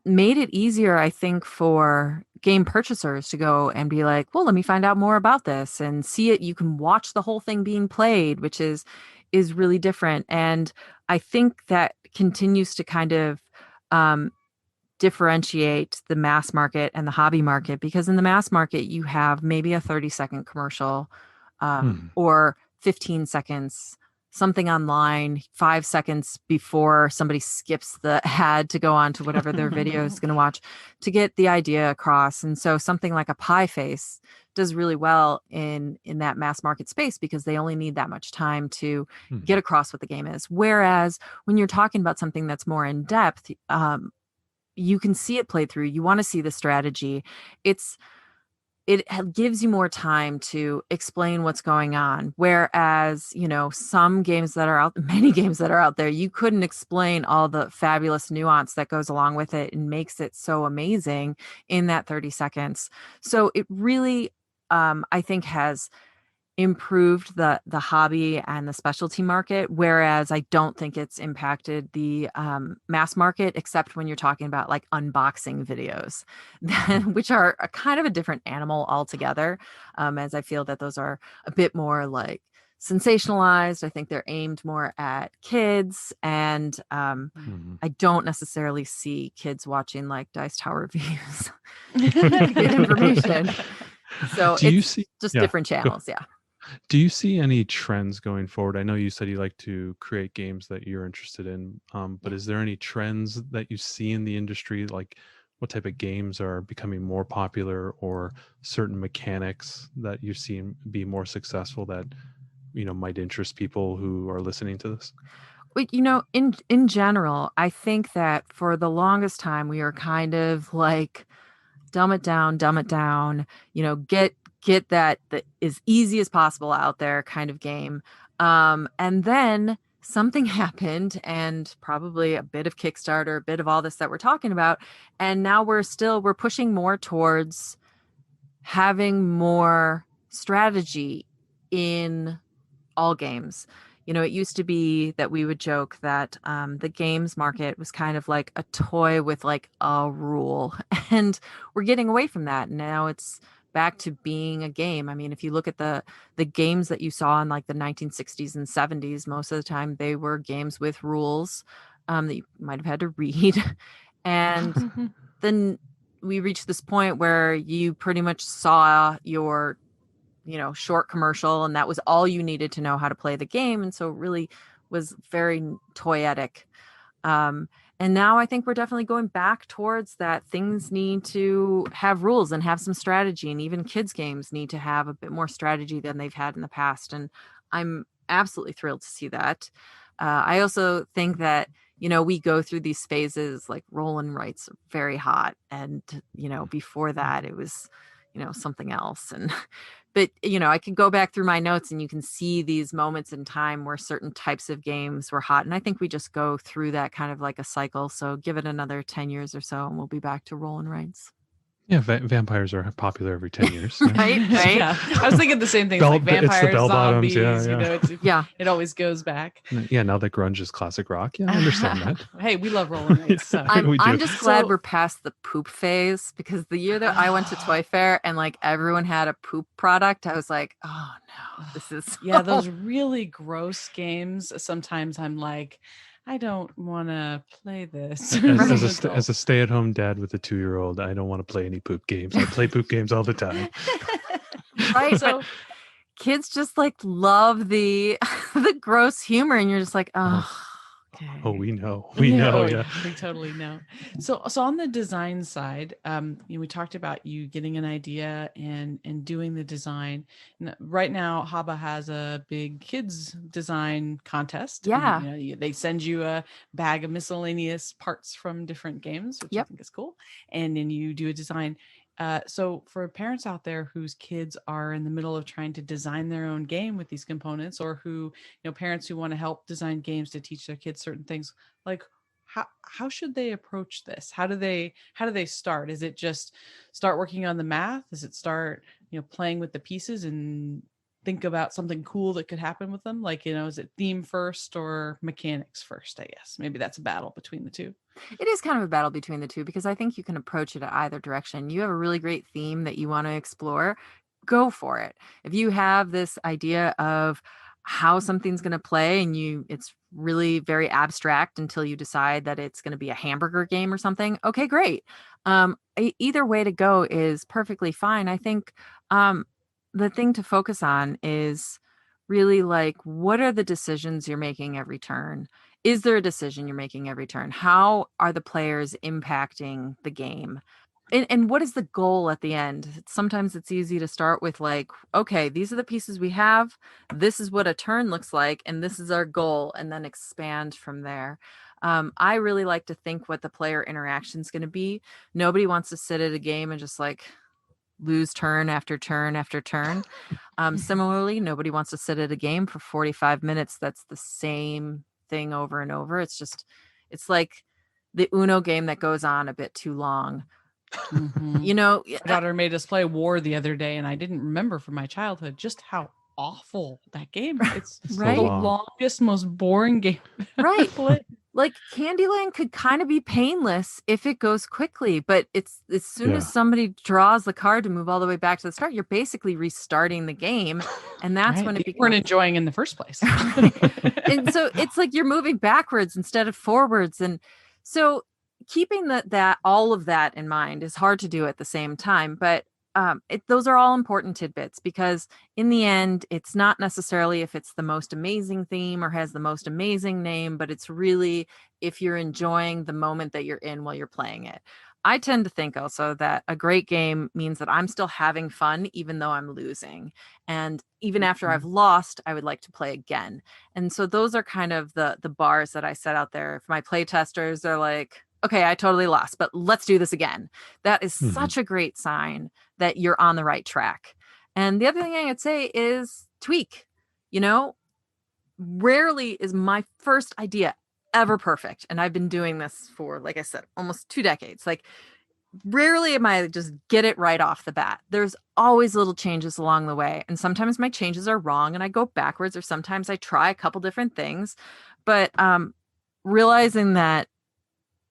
made it easier, I think, for game purchasers to go and be like, well, let me find out more about this and see it. You can watch the whole thing being played, which is really different. And I think that continues to kind of um, differentiate the mass market and the hobby market, because in the mass market you have maybe a 30-second commercial or 15 seconds something online, 5 seconds before somebody skips the ad to go on to whatever their video is going to watch to get the idea across. And so something like a pie face does really well in that mass market space because they only need that much time to get across what the game is. Whereas when you're talking about something that's more in depth, you can see it played through. You want to see the strategy. It gives you more time to explain what's going on. Whereas, some games that are out, many games that are out there, you couldn't explain all the fabulous nuance that goes along with it and makes it so amazing in that 30 seconds. So it really, I think, has improved the hobby and the specialty market, whereas I don't think it's impacted the mass market, except when you're talking about like unboxing videos, which are a kind of a different animal altogether, as I feel that those are a bit more like sensationalized. I think they're aimed more at kids, and I don't necessarily see kids watching like Dice Tower reviews to get information. So Do you it's see just yeah, different go. channels. Yeah. Do you see any trends going forward? I know you said you like to create games that you're interested in, but is there any trends that you see in the industry? Like what type of games are becoming more popular, or certain mechanics that you're seeing be more successful that, might interest people who are listening to this? But in general, I think that for the longest time we are kind of like dumb it down, get that as easy as possible out there kind of game. And then something happened, and probably a bit of Kickstarter, a bit of all this that we're talking about. And now we're pushing more towards having more strategy in all games. It used to be that we would joke that the games market was kind of like a toy with like a rule, and we're getting away from that. Now it's back to being a game. I mean, if you look at the games that you saw in like the 1960s and 70s, most of the time they were games with rules that you might have had to read, and then we reached this point where you pretty much saw your short commercial, and that was all you needed to know how to play the game. And so it really was very toyetic. And now I think we're definitely going back towards that. Things need to have rules and have some strategy, and even kids games need to have a bit more strategy than they've had in the past. And I'm absolutely thrilled to see that. I also think that we go through these phases, like roll and writes are very hot, and before that it was something else. And but I could go back through my notes and you can see these moments in time where certain types of games were hot, and I think we just go through that kind of like a cycle. So give it another 10 years or so and we'll be back to roll and writes. Yeah, vampires are popular every 10 years. Yeah. Right. Yeah, I was thinking the same thing. Like It's the vampires, bell bottoms. zombies. Yeah. It always goes back. Yeah, now that grunge is classic rock. Yeah, I understand that. Hey, we love rolling rates. So. I'm just glad we're past the poop phase, because the year that I went to Toy Fair and like everyone had a poop product, I was like, oh no, this is yeah, those really gross games. Sometimes I'm like, I don't want to play this. As a stay-at-home dad with a 2-year-old, I don't want to play any poop games. I play poop games all the time. Right. So kids just like love the gross humor, and you're just like, oh. Okay. Oh, we know. Yeah, we totally know. So on the design side, we talked about you getting an idea and doing the design. And right now, Haba has a big kids design contest. Yeah, and, they send you a bag of miscellaneous parts from different games, which I think is cool. And then you do a design. So for parents out there whose kids are in the middle of trying to design their own game with these components, or who, parents who want to help design games to teach their kids certain things, like how should they approach this? How do they start? Is it just start working on the math? Is it start, playing with the pieces and think about something cool that could happen with them? Like, is it theme first or mechanics first? I guess maybe that's a battle between the two. It is kind of a battle between the two because I think you can approach it at either direction. You have a really great theme that you want to explore, go for it. If you have this idea of how something's going to play and it's really very abstract until you decide that it's going to be a hamburger game or something, okay, great. Either way to go is perfectly fine. I think the thing to focus on is really like, what are the decisions you're making every turn? Is there a decision you're making every turn? How are the players impacting the game? And what is the goal at the end? Sometimes it's easy to start with like, okay, these are the pieces we have. This is what a turn looks like. And this is our goal. And then expand from there. I really like to think what the player interaction is going to be. Nobody wants to sit at a game and just like lose turn after turn after turn. Similarly, nobody wants to sit at a game for 45 minutes. That's the same thing over and over. It's like the Uno game that goes on a bit too long. My daughter made us play War the other day, and I didn't remember from my childhood just how awful that game. It's right? The longest, most boring game right played. Like Candyland could kind of be painless if it goes quickly, but it's as soon as somebody draws the card to move all the way back to the start, you're basically restarting the game, and that's when you weren't enjoying in the first place. And so it's like you're moving backwards instead of forwards, and so keeping that all of that in mind is hard to do at the same time, but those are all important tidbits because in the end, it's not necessarily if it's the most amazing theme or has the most amazing name, but it's really if you're enjoying the moment that you're in while you're playing it. I tend to think also that a great game means that I'm still having fun, even though I'm losing. And even after I've lost, I would like to play again. And so those are kind of the bars that I set out there. If my play testers are like, okay, I totally lost, but let's do this again. That is such a great sign that you're on the right track. And the other thing I would say is tweak. Rarely is my first idea ever perfect. And I've been doing this for, like I said, almost 2 decades. Like rarely am I just get it right off the bat. There's always little changes along the way. And sometimes my changes are wrong and I go backwards, or sometimes I try a couple different things. But realizing that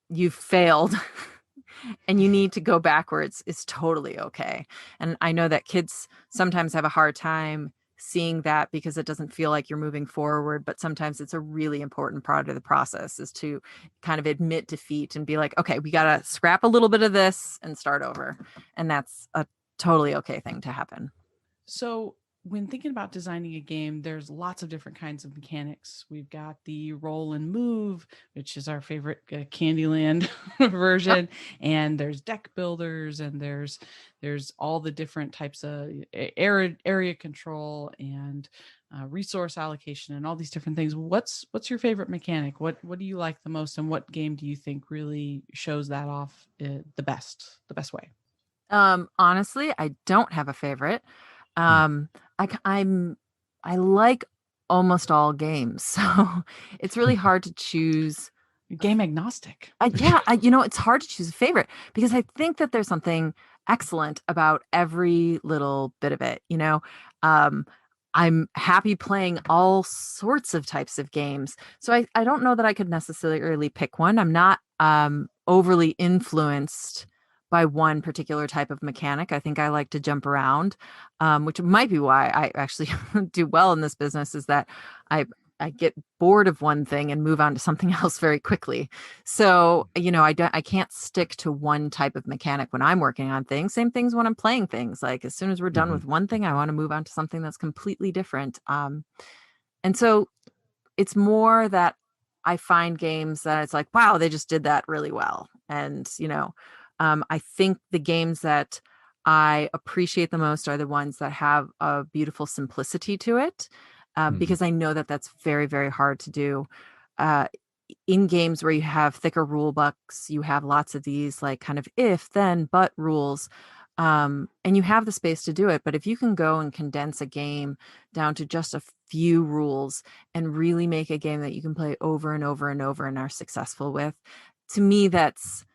you've failed and you need to go backwards is totally okay. And I know that kids sometimes have a hard time seeing that because it doesn't feel like you're moving forward, but sometimes it's a really important part of the process is to kind of admit defeat and be like, okay, we got to scrap a little bit of this and start over. And that's a totally okay thing to happen. So when thinking about designing a game, there's lots of different kinds of mechanics. We've got the roll and move, which is our favorite Candyland version, and there's deck builders, and there's all the different types of area control and resource allocation, and all these different things. What's your favorite mechanic? What do you like the most, and what game do you think really shows that off the best way? Honestly, I don't have a favorite. I like almost all games, so it's really hard to choose. Game agnostic. It's hard to choose a favorite because I think that there's something excellent about every little bit of it. I'm happy playing all sorts of types of games, so I don't know that I could necessarily pick one. I'm not overly influenced by one particular type of mechanic. I think I like to jump around, which might be why I actually do well in this business, is that I get bored of one thing and move on to something else very quickly. So, I can't stick to one type of mechanic when I'm working on things. Same things when I'm playing things. Like as soon as we're done with one thing, I want to move on to something that's completely different. And so it's more that I find games that it's like, wow, they just did that really well. And, I think the games that I appreciate the most are the ones that have a beautiful simplicity to it, because I know that that's very, very hard to do. In games where you have thicker rule books, you have lots of these like kind of if, then, but rules. And you have the space to do it. But if you can go and condense a game down to just a few rules and really make a game that you can play over and over and over and are successful with, to me, that's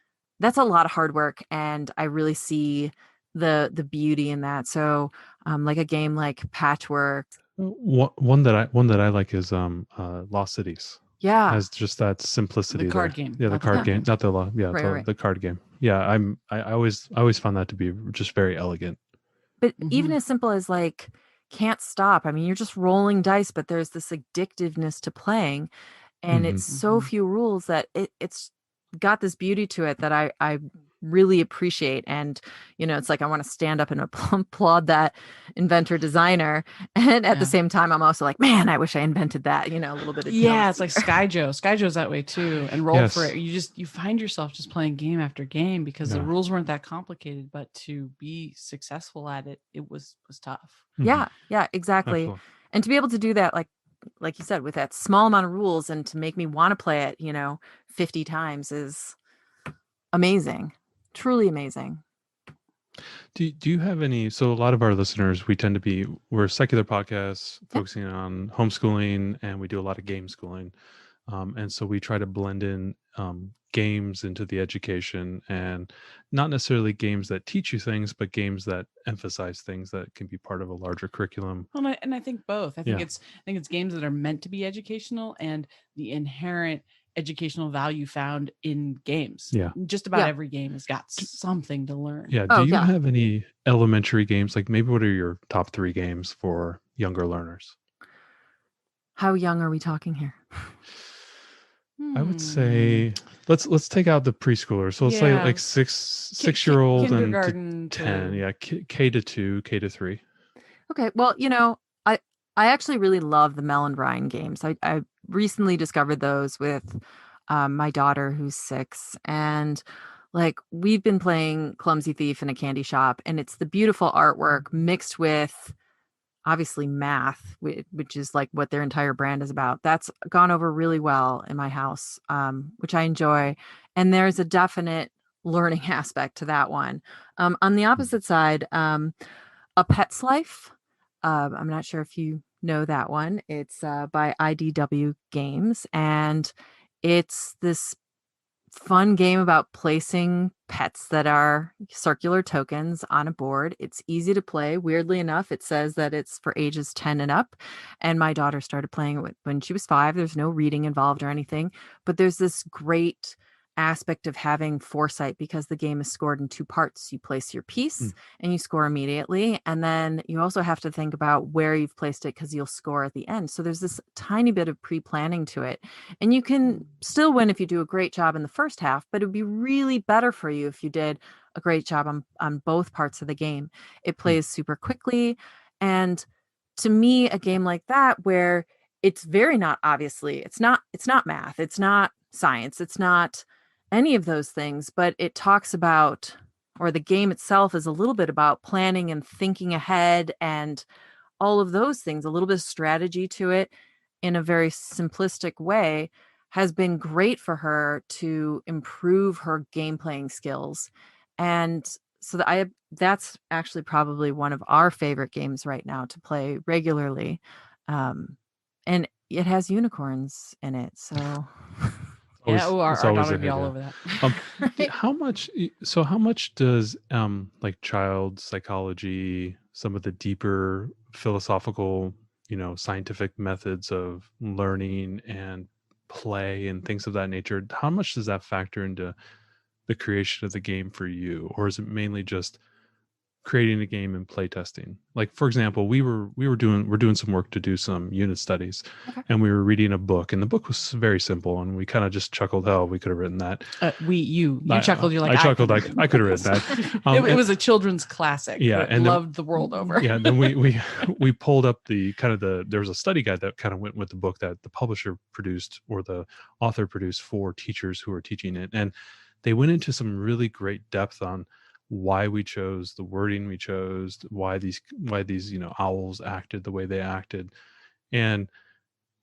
a lot of hard work. And I really see the beauty in that. So like a game like Patchwork. One that I like is Lost Cities. Yeah. Has just that simplicity. The card there. game. Yeah, the Not the card board game, game. not the law. Yeah, Right. the card game. Yeah, I always found that to be just very elegant. But even as simple as like can't stop. I mean, you're just rolling dice, but there's this addictiveness to playing, and it's so few rules that it's got this beauty to it that I really appreciate. And it's like I want to stand up and applaud that inventor designer, and at the same time I'm also like, man, I wish I invented that. A little bit of it's like Skyjoe's that way too, and Roll for It. You find yourself just playing game after game because the rules weren't that complicated, but to be successful at it was tough. Yeah, exactly. Absolutely. And to be able to do that, like you said, with that small amount of rules, and to make me want to play it 50 times is amazing. Truly amazing. Do you have any? So a lot of our listeners, we're a secular podcast focusing on homeschooling, and we do a lot of game schooling, and so we try to blend in games into the education, and not necessarily games that teach you things, but games that emphasize things that can be part of a larger curriculum. Well, and I think both. I think it's games that are meant to be educational, and the inherent educational value found in games. Yeah. Just about every game has got something to learn. Yeah. Do you have any elementary games? Like maybe what are your top 3 games for younger learners? How young are we talking here? I would say let's take out the preschoolers. So let's say like 6-year-old and 10. Yeah. K to 2, K to 3. Okay. Well, I actually really love the melon brine games. I recently discovered those with my daughter who's 6, and like we've been playing Clumsy Thief in a candy shop, and it's the beautiful artwork mixed with obviously math, which is like what their entire brand is about. That's gone over really well in my house, which I enjoy. And there's a definite learning aspect to that one. On the opposite side, A Pet's Life. I'm not sure if you know that one. It's by IDW Games, and it's this fun game about placing pets that are circular tokens on a board. It's easy to play. Weirdly enough, it says that it's for ages 10 and up, and my daughter started playing it when she was 5. There's no reading involved or anything, but there's this great aspect of having foresight because the game is scored in 2 parts. You place your piece and you score immediately, and then you also have to think about where you've placed it because you'll score at the end. So there's this tiny bit of pre-planning to it, and you can still win if you do a great job in the first half, but it would be really better for you if you did a great job on both parts of the game. It plays super quickly, and to me, a game like that where it's very not obviously, it's not math, it's not science, it's not any of those things, but it talks about, or the game itself is a little bit about planning and thinking ahead and all of those things, a little bit of strategy to it in a very simplistic way, has been great for her to improve her game playing skills. And so that's actually probably one of our favorite games right now to play regularly. And it has unicorns in it, so our daughter would be all over that. Right. How much does like child psychology, some of the deeper philosophical, scientific methods of learning and play and things of that nature, how much does that factor into the creation of the game for you? Or is it mainly just creating a game and play testing? Like, for example, we're doing some work to do some unit studies, and we were reading a book, and the book was very simple, and we kind of just chuckled, hell, we could have written that. You chuckled. You're like, I chuckled. I could have written that. It was a children's classic. Yeah, and loved the world over. Yeah, then we pulled up there was a study guide that kind of went with the book that the publisher produced or the author produced for teachers who are teaching it, and they went into some really great depth on why we chose the wording we chose, why these owls acted the way they acted, and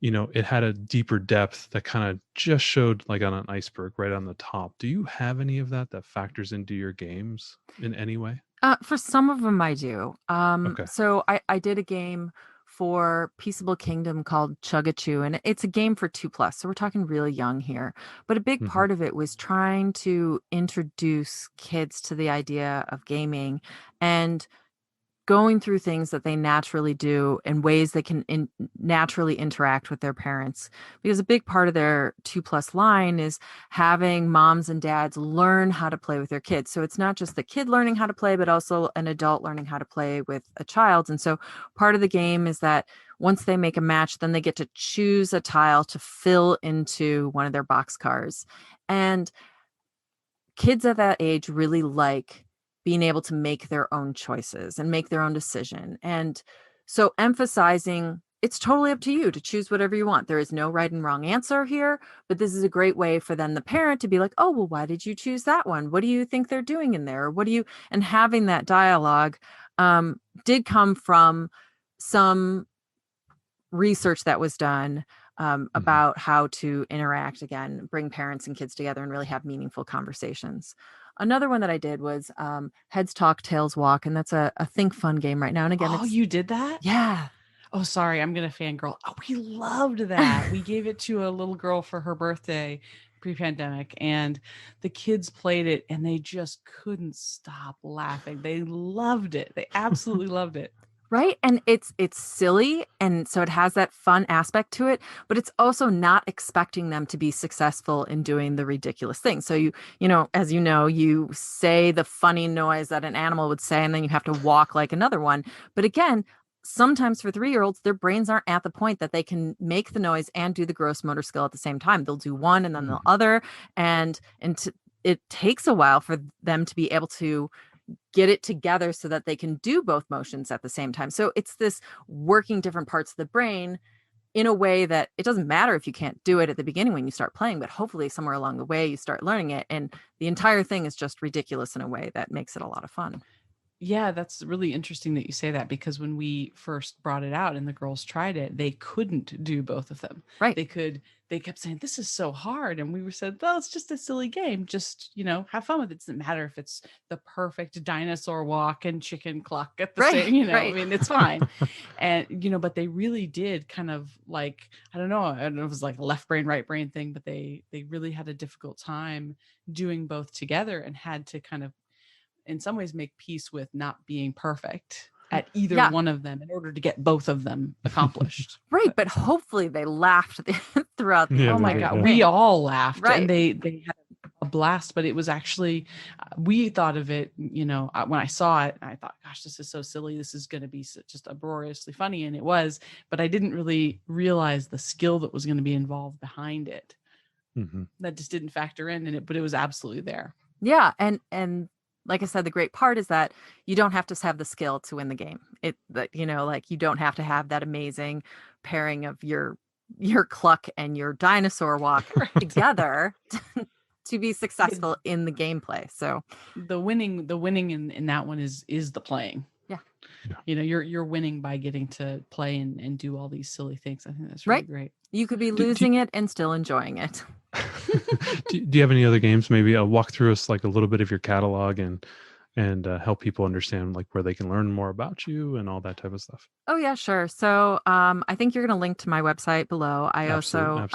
it had a deeper depth that kind of just showed like on an iceberg right on the top. Do you have any of that factors into your games in any way? For some of them, I do. Okay. So I did a game for Peaceable Kingdom called Chugga and it's a game for 2+. So we're talking really young here. But a big Hmm. part of it was trying to introduce kids to the idea of gaming and going through things that they naturally do in ways they can naturally interact with their parents. Because a big part of their 2+ line is having moms and dads learn how to play with their kids. So it's not just the kid learning how to play, but also an adult learning how to play with a child. And so part of the game is that once they make a match, then they get to choose a tile to fill into one of their box cars. And kids at that age really like being able to make their own choices and make their own decision. And so emphasizing it's totally up to you to choose whatever you want. There is no right and wrong answer here, but this is a great way for then the parent to be like, oh, well, why did you choose that one? What do you think they're doing in there? What do you, and having that dialogue did come from some research that was done about how to interact again, bring parents and kids together and really have meaningful conversations. Another one that I did was Heads Talk, Tails Walk, and that's a think fun game right now. And again, Oh, you did that? yeah. Oh, sorry. I'm going to fangirl. Oh, we loved that. We gave it to a little girl for her birthday pre-pandemic, and the kids played it and they just couldn't stop laughing. They loved it. They absolutely loved it. Right. And it's silly. And so it has that fun aspect to it, but it's also not expecting them to be successful in doing the ridiculous thing. So as you know, you say the funny noise that an animal would say, and then you have to walk like another one. But again, sometimes for 3-year-olds, their brains aren't at the point that they can make the noise and do the gross motor skill at the same time. They'll do one and then the other. And it takes a while for them to be able to get it together so that they can do both motions at the same time. So it's this working different parts of the brain in a way that it doesn't matter if you can't do it at the beginning when you start playing, but hopefully somewhere along the way you start learning it. And the entire thing is just ridiculous in a way that makes it a lot of fun. Yeah, that's really interesting that you say that, because when we first brought it out and the girls tried it, they couldn't do both of them. Right. They kept saying, this is so hard. And we said, well, it's just a silly game. Just, have fun with it. It doesn't matter if it's the perfect dinosaur walk and chicken cluck at the same, right. I mean, it's fine. And, but they really did kind of like, I don't know if it was like a left brain, right brain thing, but they really had a difficult time doing both together and had to kind of, in some ways, make peace with not being perfect at either one of them in order to get both of them accomplished. Right. But hopefully they laughed throughout the oh my God. We all laughed, right. And they had a blast, but it was actually, we thought of it, when I saw it, I thought, gosh, this is so silly. This is going to be just uproariously funny. And it was, but I didn't really realize the skill that was going to be involved behind it. That just didn't factor in it, but it was absolutely there. Yeah. And like I said, the great part is that you don't have to have the skill to win the game. You don't have to have that amazing pairing of your cluck and your dinosaur walk together to be successful in the gameplay. So the winning in that one is the playing. Yeah. You're winning by getting to play and do all these silly things. I think that's really great. You could be losing it and still enjoying it. do you have any other games? Maybe walk through us like a little bit of your catalog and help people understand like where they can learn more about you and all that type of stuff. Oh yeah, sure. So I think you're going to link to my website below. I also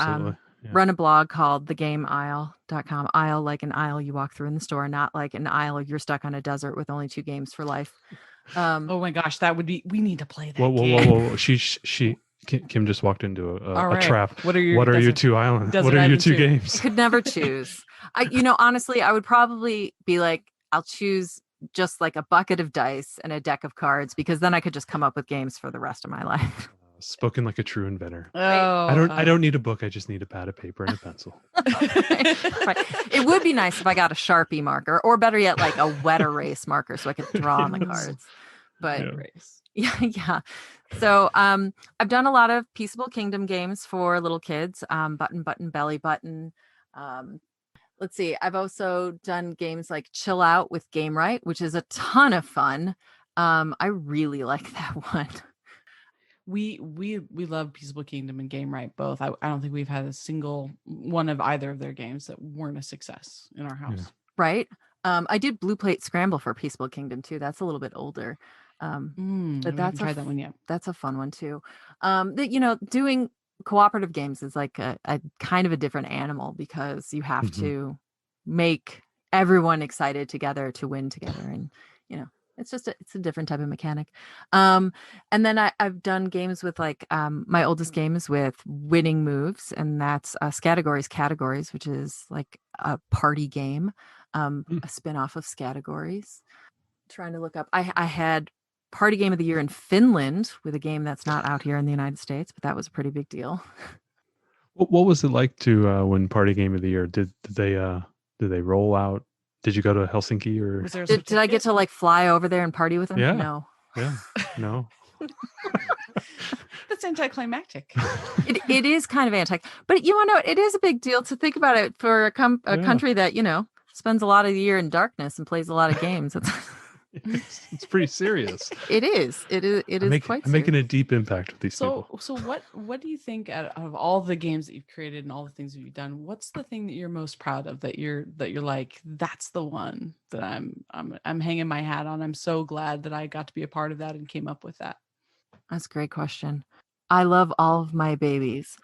run a blog called thegameaisle.com. Aisle like an aisle you walk through in the store, not like an aisle you're stuck on a desert with only 2 games for life. Oh my gosh, that would be, we need to play that game. Whoa. Kim just walked into a trap. What are your 2 islands? What are your 2 games? I could never choose. Honestly, I would probably be like, I'll choose just like a bucket of dice and a deck of cards, because then I could just come up with games for the rest of my life. Spoken like a true inventor. Oh, I don't need a book. I just need a pad of paper and a pencil. Right. It would be nice if I got a Sharpie marker, or better yet, like a wet erase marker, so I could draw on the cards. But yeah. So I've done a lot of Peaceable Kingdom games for little kids. Button, Belly Button. Let's see. I've also done games like Chill Out with Game Right, which is a ton of fun. I really like that one. We love Peaceable Kingdom and Game Right both. I don't think we've had a single one of either of their games that weren't a success in our house. Right. I did Blue Plate Scramble for Peaceable Kingdom too. That's a little bit older. But I haven't tried that one yet. that's a fun one too. Doing cooperative games is like a kind of a different animal because you have to make everyone excited together to win together, and it's a different type of mechanic. And then I've done games with like my oldest game is with winning moves, and that's Categories, which is like a party game, a spin-off of Categories. Trying to look up. I had Party Game of the Year in Finland with a game that's not out here in the United States, but that was a pretty big deal. What was it like to win Party Game of the Year? Did they roll out? Did you go to Helsinki or Was there a Did I get to like fly over there and party with them? Yeah. No. Yeah. No. That's anticlimactic. It is kind of anti, but you want to know, it is a big deal to think about it for a country that spends a lot of the year in darkness and plays a lot of games. It's pretty serious. It is quite serious. I'm making a deep impact with these people. So what do you think out of all the games that you've created and all the things that you've done, what's the thing that you're most proud of, that you're like, that's the one that I'm hanging my hat on? I'm so glad that I got to be a part of that and came up with that. That's a great question. I love all of my babies.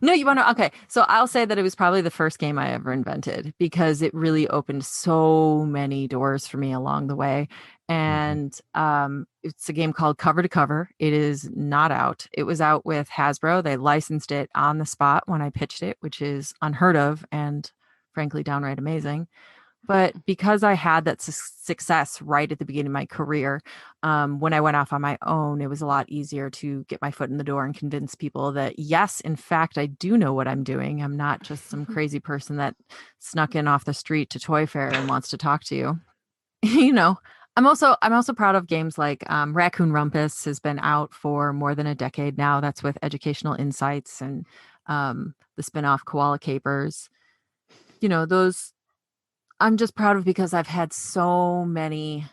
No, you want to? Okay, so I'll say that it was probably the first game I ever invented because it really opened so many doors for me along the way. And it's a game called Cover to Cover. It is not out. It was out with Hasbro. They licensed it on the spot when I pitched it, which is unheard of and frankly downright amazing. But because I had that success right at the beginning of my career, when I went off on my own, it was a lot easier to get my foot in the door and convince people that, yes, in fact, I do know what I'm doing. I'm not just some crazy person that snuck in off the street to Toy Fair and wants to talk to you. I'm also proud of games like Raccoon Rumpus has been out for more than a decade now. That's with Educational Insights and the spinoff Koala Capers. Those I'm just proud of because I've had so many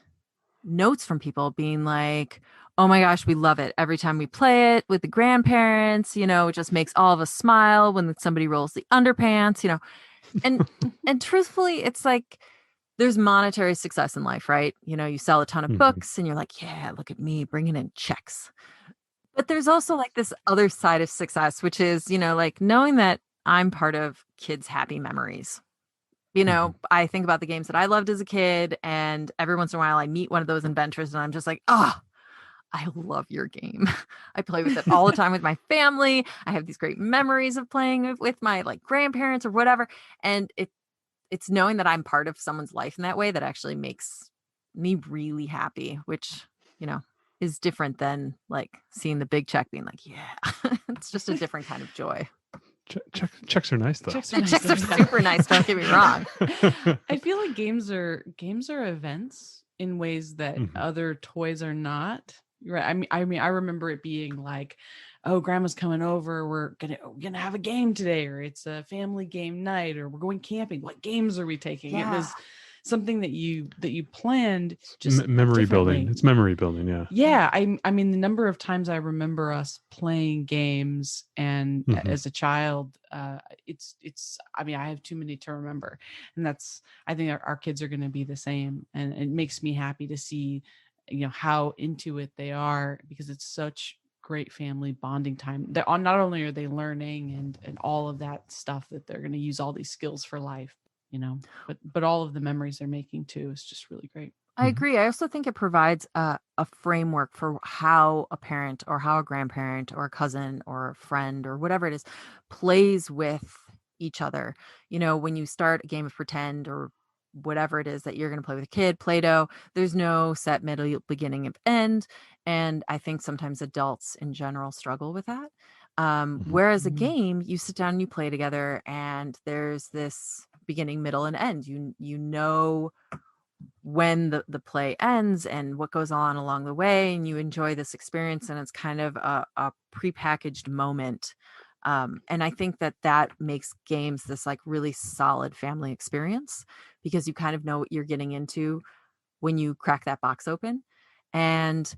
notes from people being like, oh my gosh, we love it. Every time we play it with the grandparents, it just makes all of us smile when somebody rolls the underpants, and truthfully, it's like there's monetary success in life, right? You sell a ton of books and you're like, yeah, look at me bringing in checks. But there's also like this other side of success, which is, like knowing that I'm part of kids' happy memories. I think about the games that I loved as a kid, and every once in a while I meet one of those inventors and I'm just like, oh, I love your game. I play with it all the time with my family. I have these great memories of playing with my like grandparents or whatever. And it's knowing that I'm part of someone's life in that way that actually makes me really happy, which, is different than like seeing the big check being like, yeah, it's just a different kind of joy. Checks are nice though. Checks are super nice. Don't get me wrong. I feel like games are events in ways that other toys are not. Right. I mean, I remember it being like, oh, grandma's coming over. We're gonna have a game today, or it's a family game night, or we're going camping. What games are we taking? Yeah. It was something that you planned, just memory building. It's memory building. Yeah. I mean the number of times I remember us playing games and as a child, it's I mean, I have too many to remember, and I think our kids are going to be the same, and it makes me happy to see how into it they are, because it's such great family bonding time. They're not only are they learning and all of that stuff, that they're going to use all these skills for life, but all of the memories they're making too is just really great. I agree. I also think it provides a framework for how a parent or how a grandparent or a cousin or a friend or whatever it is plays with each other. When you start a game of pretend or whatever it is that you're going to play with a kid, Play-Doh, there's no set middle, beginning, and end. And I think sometimes adults in general struggle with that. Whereas a game, you sit down and you play together, and there's this beginning, middle, and end. You know when the play ends and what goes on along the way, and you enjoy this experience, and it's kind of a prepackaged moment. And I think that makes games this like really solid family experience, because you kind of know what you're getting into when you crack that box open, and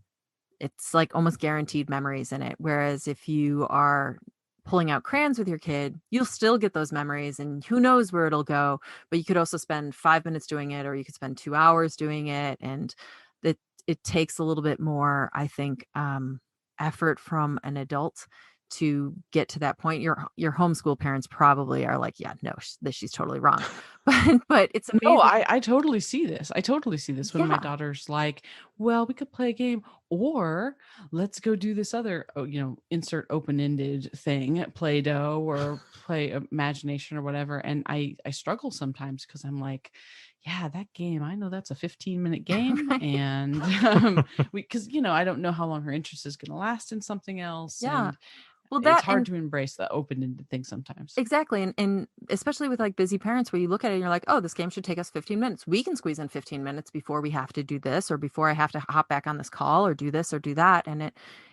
it's like almost guaranteed memories in it. Whereas if you are pulling out crayons with your kid, you'll still get those memories, and who knows where it'll go. But you could also spend 5 minutes doing it, or you could spend 2 hours doing it. And it takes a little bit more, I think, effort from an adult to get to that point. Your homeschool parents probably are like, yeah, no, she's totally wrong. But it's amazing. No, I totally see this. I totally see this when my Yeah. daughter's like, well, we could play a game, or let's go do this other, insert open-ended thing, Play-Doh or play imagination or whatever. And I struggle sometimes because I'm like, yeah, that game, I know that's a 15-minute game. Right. And because, I don't know how long her interest is going to last in something else. Yeah. And Well, it's hard to embrace the open-ended thing sometimes. Exactly. And especially with like busy parents where you look at it and you're like, oh, this game should take us 15 minutes. We can squeeze in 15 minutes before we have to do this, or before I have to hop back on this call, or do this or do that.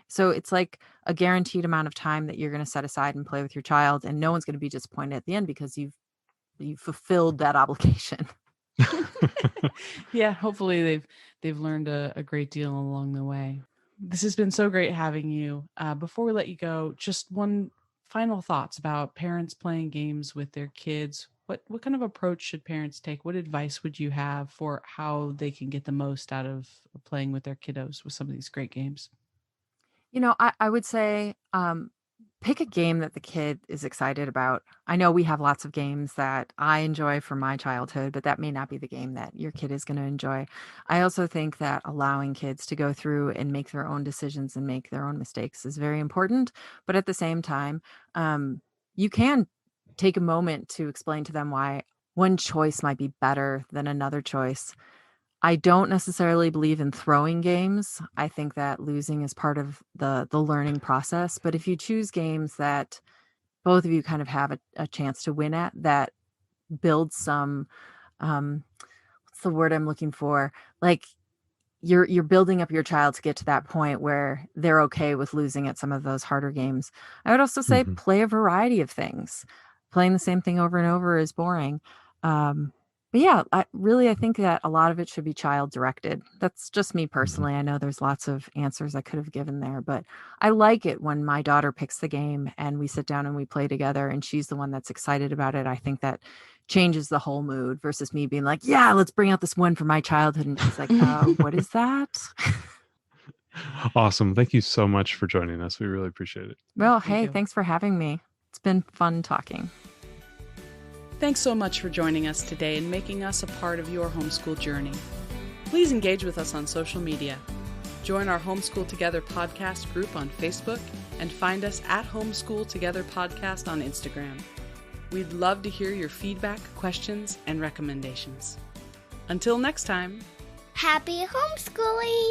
So it's like a guaranteed amount of time that you're going to set aside and play with your child, and no one's going to be disappointed at the end because you've fulfilled that obligation. Yeah, hopefully they've learned a great deal along the way. This has been so great having you. Before we let you go, just one final thoughts about parents playing games with their kids. What kind of approach should parents take? What advice would you have for how they can get the most out of playing with their kiddos with some of these great games? I would say pick a game that the kid is excited about. I know we have lots of games that I enjoy from my childhood, but that may not be the game that your kid is going to enjoy. I also think that allowing kids to go through and make their own decisions and make their own mistakes is very important. But at the same time, you can take a moment to explain to them why one choice might be better than another choice. I don't necessarily believe in throwing games. I think that losing is part of the learning process. But if you choose games that both of you kind of have a chance to win at, that build some, what's the word I'm looking for? Like you're building up your child to get to that point where they're okay with losing at some of those harder games. I would also say play a variety of things. Playing the same thing over and over is boring. But yeah, I think that a lot of it should be child directed. That's just me personally. I know there's lots of answers I could have given there, but I like it when my daughter picks the game and we sit down and we play together and she's the one that's excited about it. I think that changes the whole mood versus me being like, yeah, let's bring out this one from my childhood. And she's like, what is that? Awesome. Thank you so much for joining us. We really appreciate it. Well, hey, thanks for having me. It's been fun talking. Thanks so much for joining us today and making us a part of your homeschool journey. Please engage with us on social media. Join our Homeschool Together podcast group on Facebook and find us at Homeschool Together Podcast on Instagram. We'd love to hear your feedback, questions, and recommendations. Until next time. Happy homeschooling!